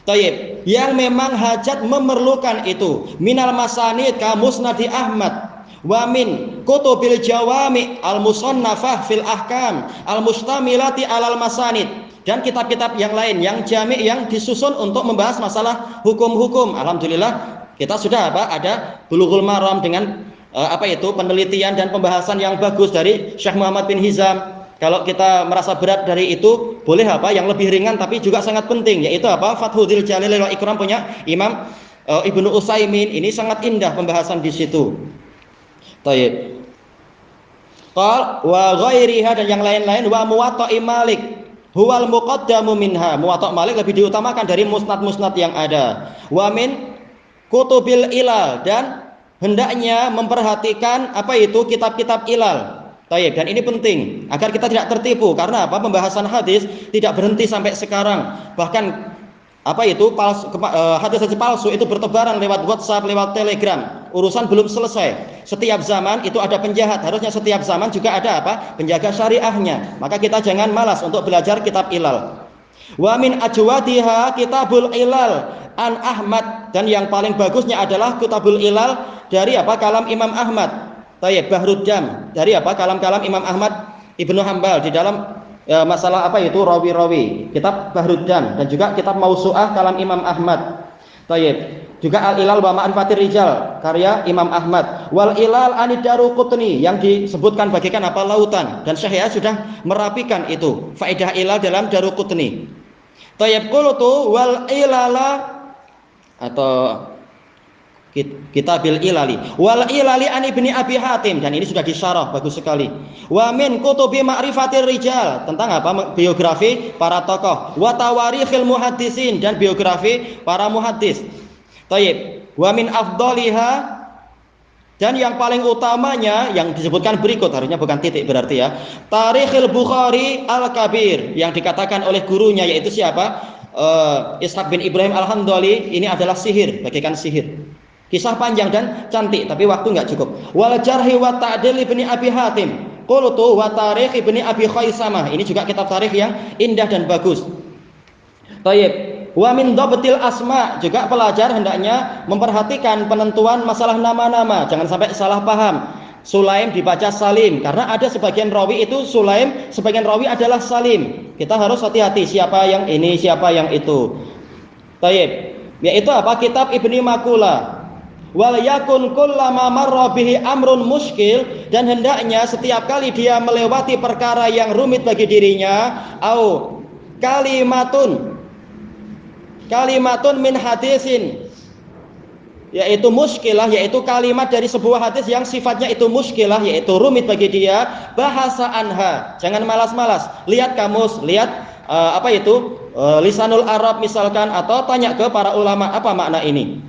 Taib, yang memang hajat memerlukan itu minal masanid ka musnadi Ahmad wa min kutubil jawami al-musannafah fil ahkam al-mustamilati alal masanid, dan kitab-kitab yang lain yang jami' yang disusun untuk membahas masalah hukum-hukum. Alhamdulillah kita sudah apa ada Bulughul Maram dengan apa itu penelitian dan pembahasan yang bagus dari Syekh Muhammad bin Hizam. Kalau kita merasa berat dari itu, boleh apa yang lebih ringan tapi juga sangat penting, yaitu apa Fathul Jalil wal Ikram punya Imam Ibnu Utsaimin. Ini sangat indah pembahasan di situ. Taib. Qal wa ghairiha, dan yang lain-lain, wa Muwatta'i Malik huwal muqaddamu minha. Muwatta' Malik lebih diutamakan dari musnad-musnad yang ada. Wa min kutubil ilal, dan hendaknya memperhatikan apa itu kitab-kitab ilal. Taib, dan ini penting agar kita tidak tertipu, karena apa pembahasan hadis tidak berhenti sampai sekarang. Bahkan apa itu hadis-hadis palsu itu bertebaran lewat WhatsApp, lewat Telegram. Urusan belum selesai. Setiap zaman itu ada penjahat, harusnya setiap zaman juga ada apa penjaga syariahnya. Maka kita jangan malas untuk belajar kitab ilal. Wa min ajwadiha kitabul ilal an Ahmad, dan yang paling bagusnya adalah kitabul ilal dari apa kalam Imam Ahmad. Tayyib, Bahruddam, dari apa kalam-kalam Imam Ahmad Ibnu Hanbal di dalam masalah apa itu rawi-rawi, kitab Bahruddam, dan juga kitab Mausu'ah kalam Imam Ahmad. Tayyib, juga Al-Ilal wa Ma'rifatir Rijal karya Imam Ahmad. Wal Ilal anid Daruqutni, yang disebutkan bagaikan apa lautan, dan Syekh Yahya sudah merapikan itu faedah ilal dalam Daruqutni. Tayyib, qultu wal ilala atau Kitabil Ilali wal Ilali an Ibni Abi Hatim, dan ini sudah disyarah bagus sekali. Wa min kutubi ma'rifatir rijal, tentang apa biografi para tokoh, wa tawarikhil muhaddisin, dan biografi para muhaddis. Tayyib, wa min afdaliha, dan yang paling utamanya yang disebutkan berikut, harusnya bukan titik berarti ya, Tarikhil Bukhari Al-Kabir, yang dikatakan oleh gurunya yaitu siapa? Ishaq bin Ibrahim Al-Hamdali. Ini adalah sihir, bagaikan sihir. Kisah panjang dan cantik, tapi waktu nggak cukup. Wal Jarhi wa Ta'dil Ibni Abi Hatim. Qultu wa Tarikh Ibni Abi Khaisamah. Ini juga kitab tarikh yang indah dan bagus. Tayyib. Wa min dhabtil asma, juga pelajar hendaknya memperhatikan penentuan masalah nama-nama, jangan sampai salah paham. Sulaim dibaca Salim, karena ada sebagian rawi itu Sulaim, sebagian rawi adalah Salim. Kita harus hati-hati siapa yang ini, siapa yang itu. Taib, yaitu apa? Kitab Ibni Makula. Wal yakun kullama marra bihi amrun muskil, dan hendaknya setiap kali dia melewati perkara yang rumit bagi dirinya, au kalimatun min hadisin, yaitu muskilah, yaitu kalimat dari sebuah hadis yang sifatnya itu muskilah, yaitu rumit bagi dia, bahasa anha, jangan malas-malas, lihat kamus, lihat lisanul Arab misalkan, atau tanya ke para ulama apa makna ini.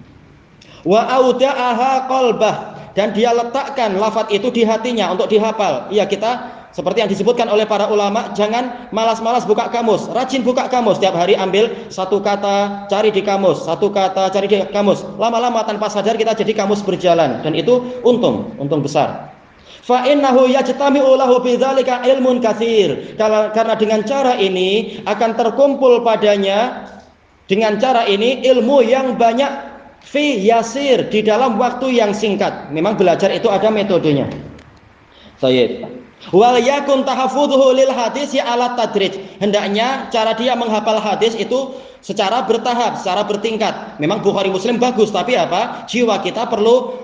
Wa auda'aha qalbah, dan dia letakkan lafaz itu di hatinya untuk dihafal. Iya, kita seperti yang disebutkan oleh para ulama, jangan malas-malas buka kamus, rajin buka kamus, setiap hari ambil satu kata, cari di kamus, satu kata, cari di kamus. Lama-lama tanpa sadar kita jadi kamus berjalan, dan itu untung besar. Fa innahu yajtami'u lahu bidzalika ilmun katsir, karena dengan cara ini akan terkumpul padanya, dengan cara ini ilmu yang banyak, fi yasir, di dalam waktu yang singkat. Memang belajar itu ada metodenya. Baik. Wal yakun tahafudzuhu lil hadis ya ala tadrij, hendaknya cara dia menghafal hadis itu secara bertahap, secara bertingkat. Memang Bukhari Muslim bagus, tapi apa? Jiwa kita perlu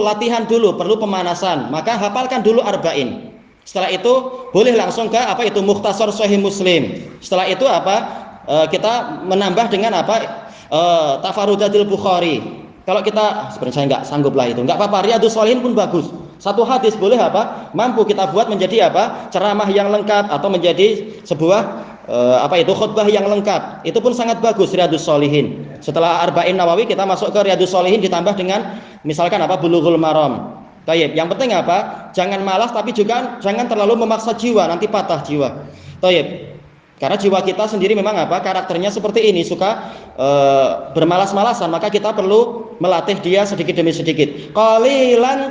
latihan dulu, perlu pemanasan. Maka hafalkan dulu arba'in. Setelah itu boleh langsung ke Mukhtasar Sahih Muslim. Setelah itu kita menambah dengan Tafarudatil Bukhari. Kalau kita sebenarnya saya nggak sanggup lah itu, nggak apa-apa. Riyadhus Shalihin pun bagus. Satu hadis boleh mampu kita buat menjadi ceramah yang lengkap, atau menjadi sebuah khutbah yang lengkap. Itu pun sangat bagus Riyadhus Shalihin. Setelah Arba'in Nawawi kita masuk ke Riyadhus Shalihin ditambah dengan misalkan Bulughul Maram. Tayyib. Yang penting jangan malas, tapi juga jangan terlalu memaksa jiwa, nanti patah jiwa. Tayyib. Karena jiwa kita sendiri memang karakternya seperti ini, suka bermalas-malasan, maka kita perlu melatih dia sedikit demi sedikit. Qalilan,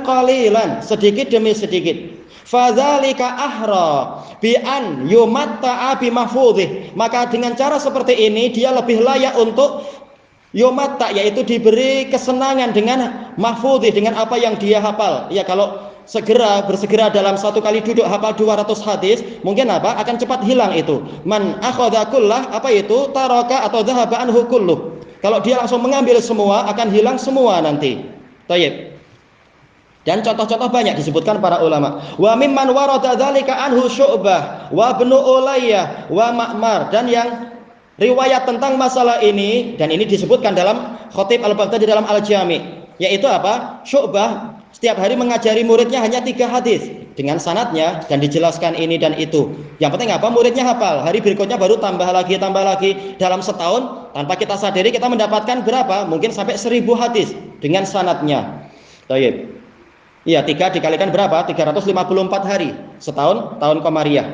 sedikit demi sedikit. Fadzalika ahra bi an yumatta'a bi mahfudhih. Maka dengan cara seperti ini dia lebih layak untuk yumatta, yaitu diberi kesenangan dengan mahfudhih, dengan apa yang dia hafal. Ya, kalau bersegera dalam satu kali duduk hafal 200 hadis, mungkin akan cepat hilang itu. Man akhadha kullah taraka atau dhahaba anhu kulluh. Kalau dia langsung mengambil semua, akan hilang semua nanti. Tayyib. Dan contoh-contoh banyak disebutkan para ulama. Wa mimman warada dzalika anhu Syu'bah wa Ibnu Ulayyah wa Ma'mar, dan yang riwayat tentang masalah ini, dan ini disebutkan dalam Khatib Al-Baghdadi dalam Al-Jami', yaitu Syu'bah setiap hari mengajari muridnya hanya 3 hadis dengan sanadnya, dan dijelaskan ini dan itu. Yang penting muridnya hafal. Hari berikutnya baru tambah lagi. Dalam setahun tanpa kita sadari kita mendapatkan berapa? Mungkin sampai 1000 hadis dengan sanadnya. Tayyib. Iya, 3 dikalikan berapa? 354 hari. Setahun, tahun Qamariyah.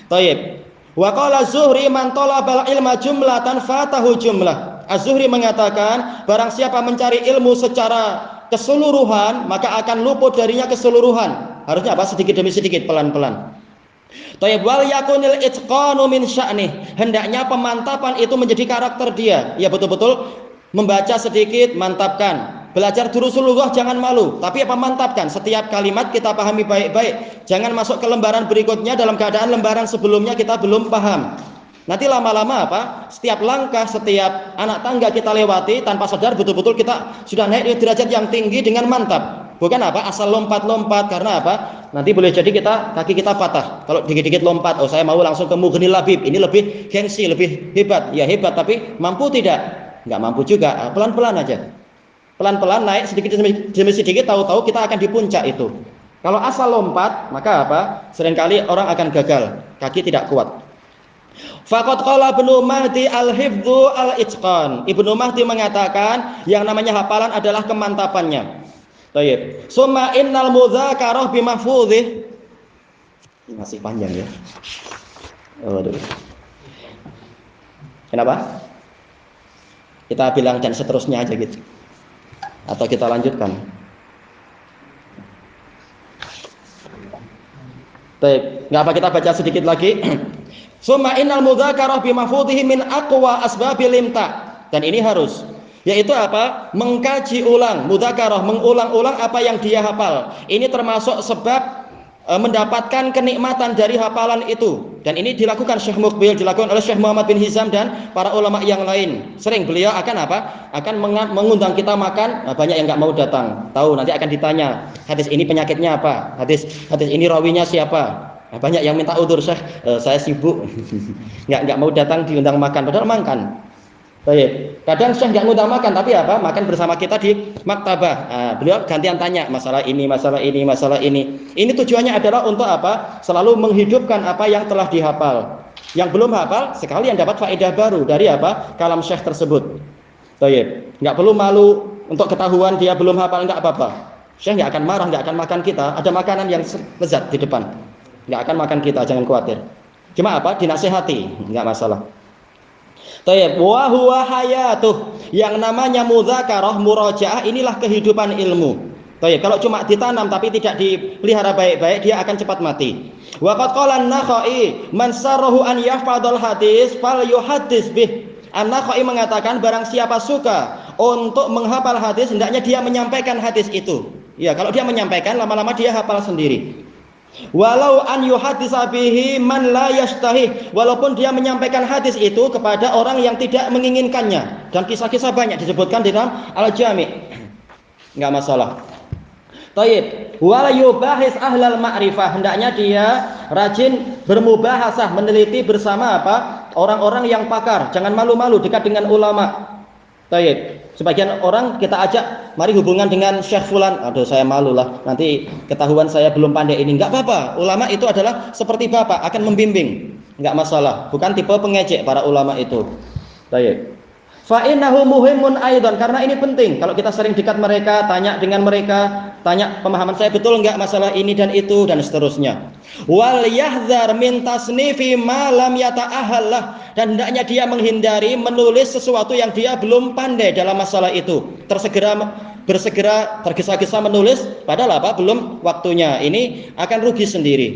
Tayyib. Wa qala Zuhri man talabal ilma jumlatan fatahu jumlah. Az-Zuhri mengatakan, barang siapa mencari ilmu secara keseluruhan, maka akan luput darinya keseluruhan. Harusnya sedikit demi sedikit, pelan-pelan. Tayyib. Wal yakunil itqanu min sya'nih, hendaknya pemantapan itu menjadi karakter dia. Ya, betul-betul membaca sedikit, mantapkan. Belajar durusulullah jangan malu, tapi mantapkan. Setiap kalimat kita pahami baik-baik. Jangan masuk ke lembaran berikutnya dalam keadaan lembaran sebelumnya kita belum paham. Nanti lama-lama setiap langkah, setiap anak tangga kita lewati, tanpa sadar betul-betul kita sudah naik di derajat yang tinggi dengan mantap. Bukan asal lompat-lompat, karena nanti boleh jadi kaki kita patah. Kalau dikit-dikit lompat, saya mau langsung ke Mughnil Labib, ini lebih gengsi, lebih hebat. Ya hebat, tapi mampu tidak? Nggak mampu juga. Pelan-pelan aja. Pelan-pelan naik sedikit demi sedikit, tahu-tahu kita akan di puncak itu. Kalau asal lompat, maka seringkali orang akan gagal, kaki tidak kuat. Faqad qala Ibnu Mahdi al-hifdzu al-itqan. Ibnu Mahdi mengatakan yang namanya hafalan adalah kemantapannya. Baik. Summa innal mudzakarah bi mahfudhih. Masih panjang ya. Aduh. Kenapa? Kita bilang dan seterusnya aja gitu. Atau kita lanjutkan. Baik, nggak apa kita baca sedikit lagi. Summa innal mudzakarah bimafudhihi min aqwa asbabil imta. Dan ini harus, yaitu apa? Mengkaji ulang, mudzakarah, mengulang-ulang apa yang dia hafal. Ini termasuk sebab mendapatkan kenikmatan dari hafalan itu. Dan ini dilakukan Syekh Muqbil, dilakukan oleh Syekh Muhammad bin Hizam dan para ulama yang lain. Sering beliau akan apa? Akan mengundang kita makan. Banyak yang nggak mau datang. Tahu nanti akan ditanya, hadis ini penyakitnya apa? Hadis ini rawinya siapa? Banyak yang minta udzur, Syekh, saya sibuk, nggak mau datang diundang makan, padahal makan. Baik. Kadang Syekh nggak ngundang makan, tapi apa? Makan bersama kita di maktabah. Beliau gantian tanya masalah ini, masalah ini, masalah ini. Ini tujuannya adalah untuk apa? Selalu menghidupkan apa yang telah dihafal. Yang belum hafal, sekalian dapat faedah baru dari apa? Kalam Syekh tersebut. Baik. Nggak perlu malu untuk ketahuan dia belum hafal, nggak apa-apa. Syekh nggak akan marah, nggak akan makan kita. Ada makanan yang lezat di depan. Nggak akan makan kita, jangan khawatir. Cuma apa? Dinasehati, nggak masalah. Tayyib, wa huwa hayatuh. Yang namanya mudzakarah, murajaah, inilah kehidupan ilmu. Tayyib, kalau cuma ditanam tapi tidak dipelihara baik-baik, dia akan cepat mati. Wa qad qala an-Nakhai, man sarrahu an yahfadzal hadis fal yuhaddits bih. An-Nakhai mengatakan barang siapa suka untuk menghafal hadis, hendaknya dia menyampaikan hadis itu. Ya, kalau dia menyampaikan, lama-lama dia hafal sendiri. Walau an yuhaditsa bihi man la yastahi, walaupun dia menyampaikan hadis itu kepada orang yang tidak menginginkannya, dan kisah-kisah banyak disebutkan di dalam Al-Jami'. Enggak masalah. Tayyib, wala yubahis ahlal ma'rifah, hendaknya dia rajin bermubahasah, meneliti bersama apa? Orang-orang yang pakar. Jangan malu-malu dekat dengan ulama. Tayyib. Sebagian orang kita ajak, mari hubungan dengan Syekh Fulan. Aduh, saya malu lah, nanti ketahuan saya belum pandai ini. Enggak apa-apa, ulama itu adalah seperti bapak, akan membimbing. Enggak masalah, bukan tipe pengejek para ulama itu. Baik. Fa innahu muhimun aidan, karena ini penting. Kalau kita sering dekat mereka, tanya dengan mereka, tanya pemahaman saya betul enggak masalah ini dan itu dan seterusnya. Wal yahdzar min tasnifi ma lam yata'ahhallah, dan hendaknya dia menghindari menulis sesuatu yang dia belum pandai dalam masalah itu. Bersegera tergesa-gesa menulis padahal apa? Belum waktunya. Ini akan rugi sendiri.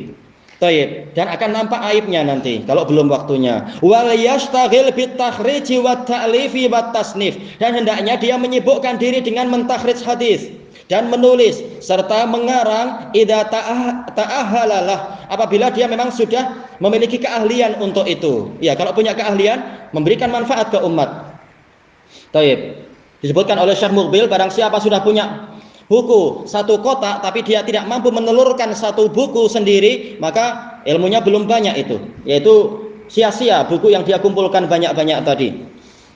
Taib, dan akan nampak aibnya nanti kalau belum waktunya. Wal yastaghil bit takhrij wa ta'lifi wa tasnif, dan hendaknya dia menyibukkan diri dengan mentakhrij hadis dan menulis serta mengarang idza ta'ahhalalah, apabila dia memang sudah memiliki keahlian untuk itu. Ya, kalau punya keahlian memberikan manfaat ke umat. Taib. Disebutkan oleh Syekh Muqbil, barang siapa sudah punya buku satu kotak tapi dia tidak mampu menelurkan satu buku sendiri, maka ilmunya belum banyak itu, yaitu sia-sia buku yang dia kumpulkan banyak-banyak tadi.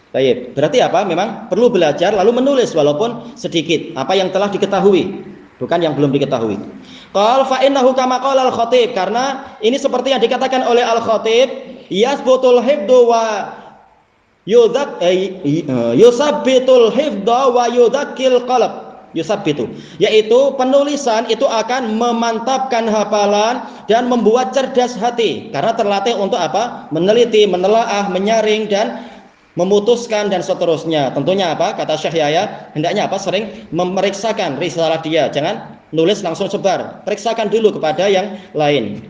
Baik, berarti apa? Memang perlu belajar lalu menulis walaupun sedikit apa yang telah diketahui, bukan yang belum diketahui. Qal fa innahu kama qala al-Khatib, karena ini seperti yang dikatakan oleh al-Khatib, yasbutul hifdhu wa yusabbitul hifdha wa yudakkil qalb. Yusabbitu, yaitu penulisan itu akan memantapkan hafalan dan membuat cerdas hati, karena terlatih untuk apa? Meneliti, menelaah, menyaring dan memutuskan dan seterusnya. Tentunya apa? Kata Syekh Yahya, hendaknya apa? Sering memeriksakan risalah dia, jangan nulis langsung sebar. Periksakan dulu kepada yang lain.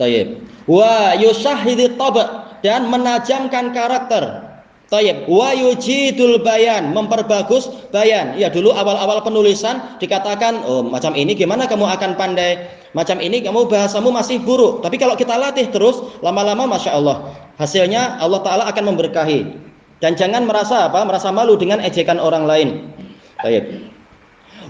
Tayyib. Wa yushahhidit tab', dan menajamkan karakter. Tayyib, wa yujidul bayan, memperbagus bayan. Ya, dulu awal-awal penulisan dikatakan, oh macam ini gimana kamu akan pandai, macam ini kamu bahasamu masih buruk. Tapi kalau kita latih terus, lama-lama Masya Allah, hasilnya Allah Ta'ala akan memberkahi. Dan jangan merasa apa? Merasa malu dengan ejekan orang lain. Tayyib.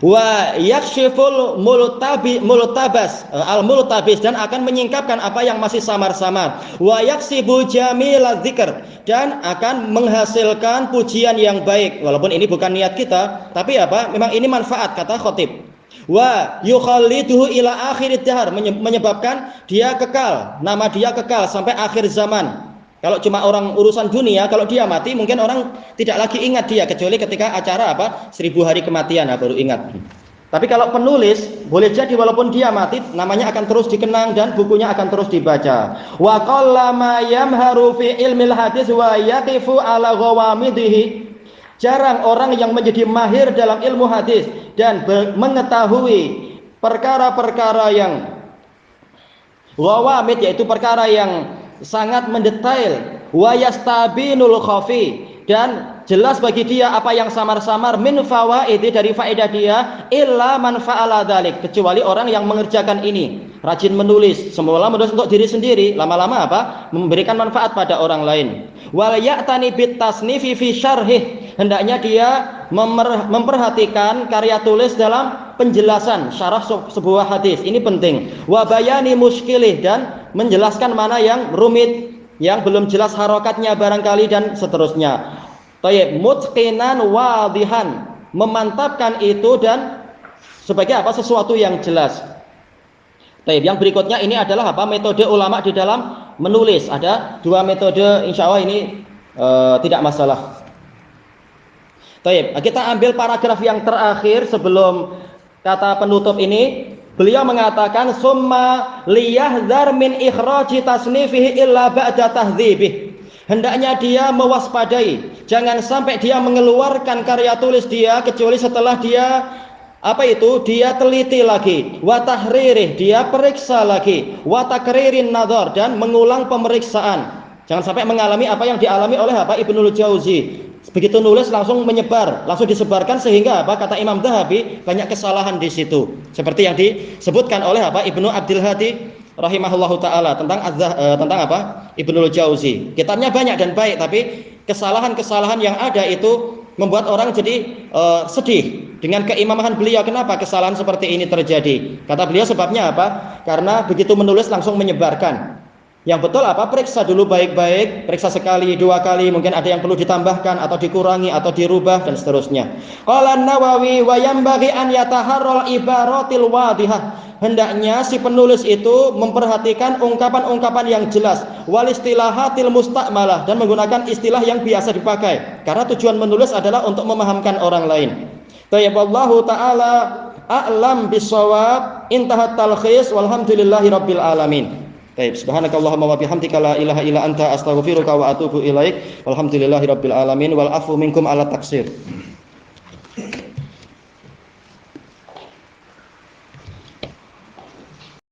Wa yakshiful multabas al-multabis, dan akan menyingkapkan apa yang masih samar-samar. Wa yaksibu jamilaz dzikr, dan akan menghasilkan pujian yang baik, walaupun ini bukan niat kita, tapi apa? Memang ini manfaat, kata Khatib. Wa yukhalliduhu ila akhirid dahar, menyebabkan dia kekal, nama dia kekal sampai akhir zaman. Kalau cuma orang urusan dunia, kalau dia mati mungkin orang tidak lagi ingat dia, kecuali ketika acara apa 1000 hari kematian baru ingat. Tapi kalau penulis, boleh jadi walaupun dia mati, namanya akan terus dikenang dan bukunya akan terus dibaca. Wa qallama yamharu fi ilmil hadis wa yaqifu ala ghawamidihi. Jarang orang yang menjadi mahir dalam ilmu hadis dan mengetahui perkara-perkara yang ghawamid, yaitu perkara yang sangat mendetail, wa yastabinul khafi, dan jelas bagi dia apa yang samar-samar, min fawaidi, dari faedah dia, illa man fa'ala dzalik, kecuali orang yang mengerjakan ini, rajin menulis, semula menulis untuk diri sendiri, lama-lama apa? Memberikan manfaat pada orang lain. Wal ya'tani bit tasnifi fi syarhih, hendaknya dia memperhatikan karya tulis dalam penjelasan syarah sebuah hadis, ini penting. Wa bayani muskilih, dan menjelaskan mana yang rumit, yang belum jelas harokatnya barangkali, dan seterusnya. Tayyib, mutqinan wadihan, memantapkan itu dan sebagai apa? Sesuatu yang jelas. Tayyib, yang berikutnya ini adalah apa? Metode ulama di dalam menulis. Ada dua metode, insya Allah ini tidak masalah. Tayyib, kita ambil paragraf yang terakhir sebelum kata penutup ini. Beliau mengatakan summa liyahdhar min ikhraji tasnifihi illa ba'da tahdzibih. Hendaknya dia mewaspadai, jangan sampai dia mengeluarkan karya tulis dia kecuali setelah dia dia teliti lagi, wa tahririh, dia periksa lagi, wa takririn nadhar, dan mengulang pemeriksaan. Jangan sampai mengalami apa yang dialami oleh Ibnul Jauzi. Begitu nulis langsung menyebar, langsung disebarkan, sehingga kata Imam Dhahabi, banyak kesalahan di situ. Seperti yang disebutkan oleh Ibnu Abdul Hadi rahimahullahu taala tentang Ibnul Jauzi. Kitabnya banyak dan baik, tapi kesalahan-kesalahan yang ada itu membuat orang jadi sedih dengan keimaman beliau. Kenapa kesalahan seperti ini terjadi? Kata beliau sebabnya apa? Karena begitu menulis langsung menyebarkan. Yang betul periksa dulu baik-baik, periksa sekali, dua kali, mungkin ada yang perlu ditambahkan atau dikurangi atau dirubah dan seterusnya. Qala Nawawi wa yanbaghi an yataharral ibaratil wadihah. Hendaknya si penulis itu memperhatikan ungkapan-ungkapan yang jelas, wal istilahatil musta'malah, dan menggunakan istilah yang biasa dipakai. Karena tujuan menulis adalah untuk memahamkan orang lain. Wallahu ta'ala a'lam bissawab. Intahat talkhis, walhamdulillahi rabbil alamin. Baik, subhanakallahumma wa bihamdika la ilaha illa anta astaghfiruka wa atubu ilaik. Walhamdulillahirabbil alamin wal afu minkum ala taksir.